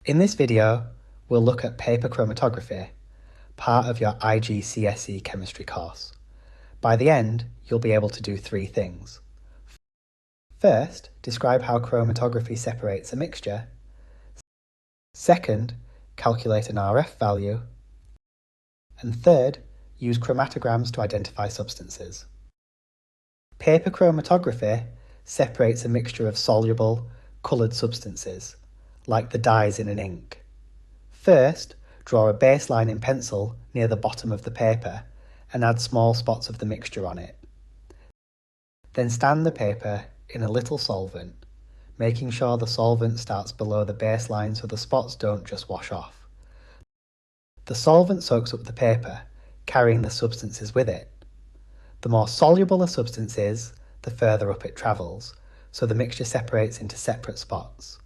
In this video, we'll look at paper chromatography, part of your IGCSE Chemistry course. By the end, you'll be able to do three things. First, describe how chromatography separates a mixture. Second, calculate an RF value. And third, use chromatograms to identify substances. Paper chromatography separates a mixture of soluble, coloured substances, like the dyes in an ink. First, draw a baseline in pencil near the bottom of the paper and add small spots of the mixture on it. Then stand the paper in a little solvent, making sure the solvent starts below the baseline so the spots don't just wash off. The solvent soaks up the paper, carrying the substances with it. The more soluble a substance is, the further up it travels, so the mixture separates into separate spots.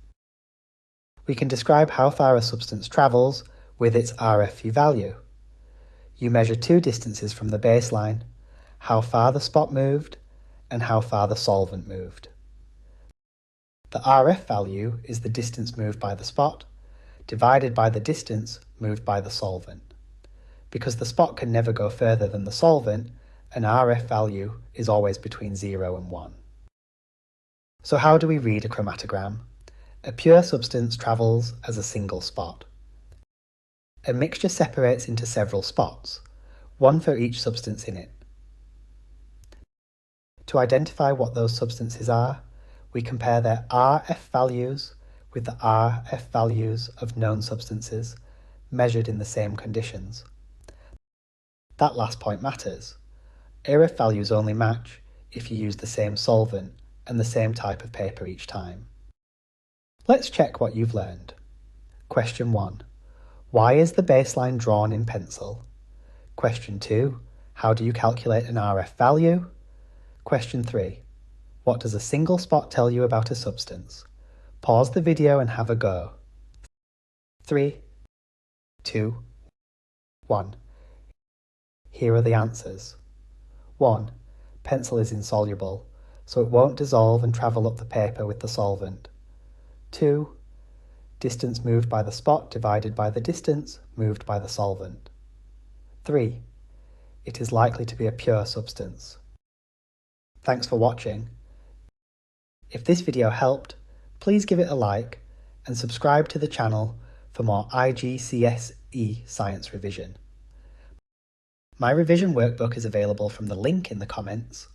We can describe how far a substance travels with its RFV value. You measure two distances from the baseline, how far the spot moved and how far the solvent moved. The RF value is the distance moved by the spot, divided by the distance moved by the solvent. Because the spot can never go further than the solvent, an RF value is always between 0 and 1. So how do we read a chromatogram? A pure substance travels as a single spot. A mixture separates into several spots, one for each substance in it. To identify what those substances are, we compare their RF values with the RF values of known substances measured in the same conditions. That last point matters. RF values only match if you use the same solvent and the same type of paper each time. Let's check what you've learned. Question 1. Why is the baseline drawn in pencil? Question 2. How do you calculate an RF value? Question 3. What does a single spot tell you about a substance? Pause the video and have a go. 3, 2, 1. Here are the answers. 1. Pencil is insoluble, so it won't dissolve and travel up the paper with the solvent. 2. Distance moved by the spot divided by the distance moved by the solvent. 3. It is likely to be a pure substance. Thanks for watching. If this video helped, please give it a like and subscribe to the channel for more IGCSE science revision. My revision workbook is available from the link in the comments